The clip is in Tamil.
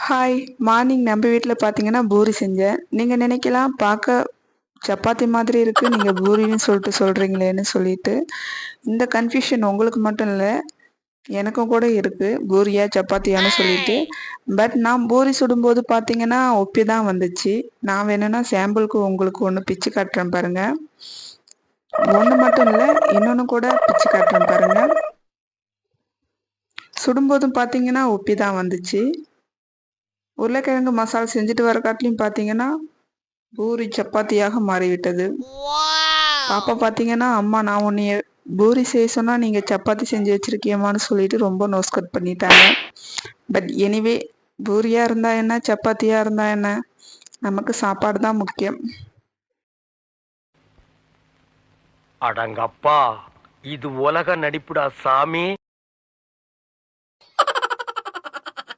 ஹாய். மார்னிங் நம்ம வீட்ல பார்த்தீங்கன்னா, பூரி செஞ்சேன். நீங்க நினைக்கலாம், பார்க்க சப்பாத்தி மாதிரி இருக்கு. நீங்க பூரின்னு சொல்றீங்களேன்னு சொல்லிட்டு. இந்த கன்ஃப்யூஷன் உங்களுக்கு மட்டும் இல்ல. எனக்கும் கூட இருக்கு. பூரியா, சப்பாத்தியான்னு சொல்லிட்டு. பட் நான் பூரி சுடும்போது பார்த்தீங்கன்னா, உப்பி தான் வந்துச்சு. நான் வேணும்னா சாம்பிளுக்கு உங்களுக்கு ஒண்ணு பிச்சு காட்டுறேன் பாருங்க. ஒண்ணு மட்டும் இல்ல, இன்னொன்னு கூட பிச்சு காட்டுறேன் பாருங்க. சுடும்போதும் பார்த்தீங்கன்னா, உப்பி தான் வந்துச்சு. உருளைக்கிழங்கு மசாலா செஞ்சுட்டு வர காட்டிலும் பார்த்தீங்கன்னா, பூரி சப்பாத்தியாக மாறிவிட்டது. பாப்பா பார்த்தீங்கன்னா, "அம்மா நான் உன்னைய பூரி செய்ய சொன்னா, நீங்க சப்பாத்தி செஞ்சு வச்சிருக்கியேம்மான்னு" சொல்லிட்டு ரொம்ப நோஸ் கட் பண்ணிட்டாங்க. பட் எனிவே பூரியா இருந்தா என்ன, சப்பாத்தியா இருந்தா என்ன, நமக்கு சாப்பாடு தான் முக்கியம். அடங்கப்பா, இது உலக நடிப்புடா சாமி.